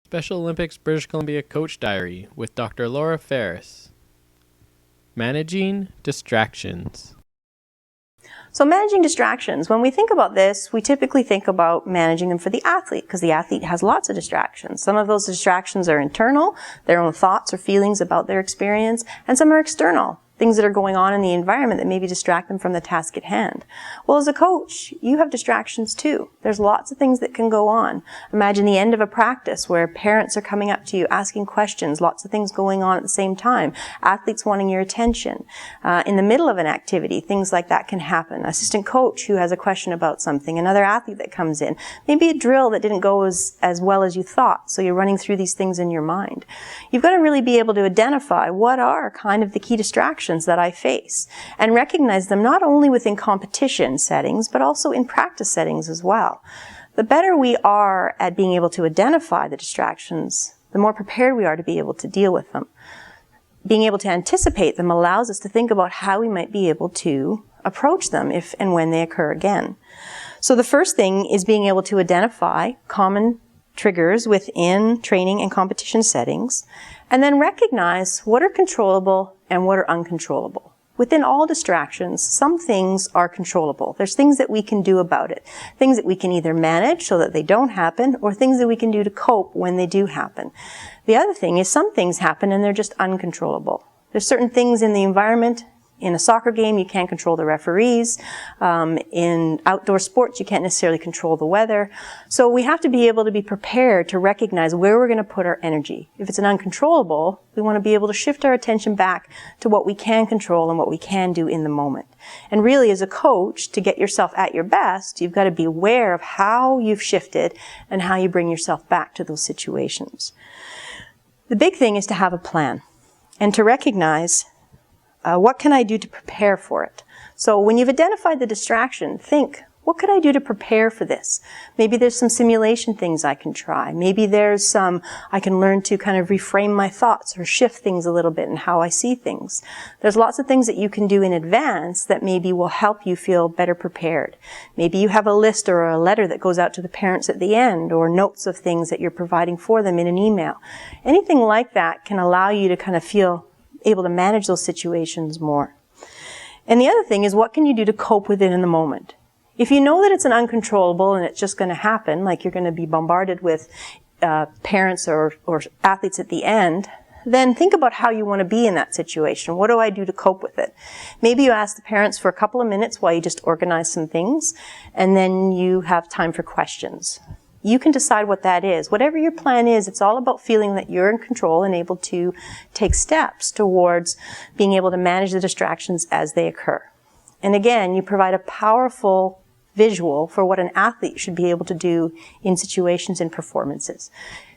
Special Olympics British Columbia Coach Diary with Dr. Laura Ferris. Managing distractions. So managing distractions, when we think about this, we typically think about managing them for the athlete because the athlete has lots of distractions. Some of those distractions are internal, their own thoughts or feelings about their experience, and some are external, things that are going on in the environment that maybe distract them from the task at hand. Well, as a coach, you have distractions too. There's lots of things that can go on. Imagine the end of a practice where parents are coming up to you asking questions, lots of things going on at the same time, athletes wanting your attention. In the middle of an activity, things like that can happen. Assistant coach who has a question about something, another athlete that comes in, maybe a drill that didn't go as well as you thought, so you're running through these things in your mind. You've got to really be able to identify what are kind of the key distractions that I face and recognize them not only within competition settings, but also in practice settings as well. The better we are at being able to identify the distractions, the more prepared we are to be able to deal with them. Being able to anticipate them allows us to think about how we might be able to approach them if and when they occur again. So the first thing is being able to identify common triggers within training and competition settings, and then recognize what are controllable and what are uncontrollable. Within all distractions, some things are controllable. There's things that we can do about it. Things that we can either manage so that they don't happen, or things that we can do to cope when they do happen. The other thing is some things happen and they're just uncontrollable. There's certain things in the environment. In a soccer game, you can't control the referees. In outdoor sports, you can't necessarily control the weather. So we have to be able to be prepared to recognize where we're going to put our energy. If it's an uncontrollable, we want to be able to shift our attention back to what we can control and what we can do in the moment. And really, as a coach, to get yourself at your best, you've got to be aware of how you've shifted and how you bring yourself back to those situations. The big thing is to have a plan and to recognize what can I do to prepare for it? So when you've identified the distraction, think, what could I do to prepare for this? Maybe there's some simulation things I can try. Maybe there's some, I can learn to kind of reframe my thoughts or shift things a little bit in how I see things. There's lots of things that you can do in advance that maybe will help you feel better prepared. Maybe you have a list or a letter that goes out to the parents at the end, or notes of things that you're providing for them in an email. Anything like that can allow you to kind of feel able to manage those situations more. And the other thing is, what can you do to cope with it in the moment? If you know that it's an uncontrollable and it's just going to happen, like you're going to be bombarded with parents or athletes at the end, then think about how you want to be in that situation. What do I do to cope with it? Maybe you ask the parents for a couple of minutes while you just organize some things, and then you have time for questions. You can decide what that is. Whatever your plan is, it's all about feeling that you're in control and able to take steps towards being able to manage the distractions as they occur. And again, you provide a powerful visual for what an athlete should be able to do in situations and performances.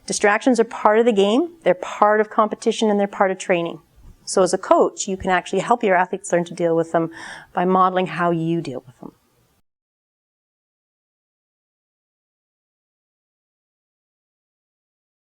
Distractions are part of the game, they're part of competition, and they're part of training. So as a coach, you can actually help your athletes learn to deal with them by modeling how you deal with them.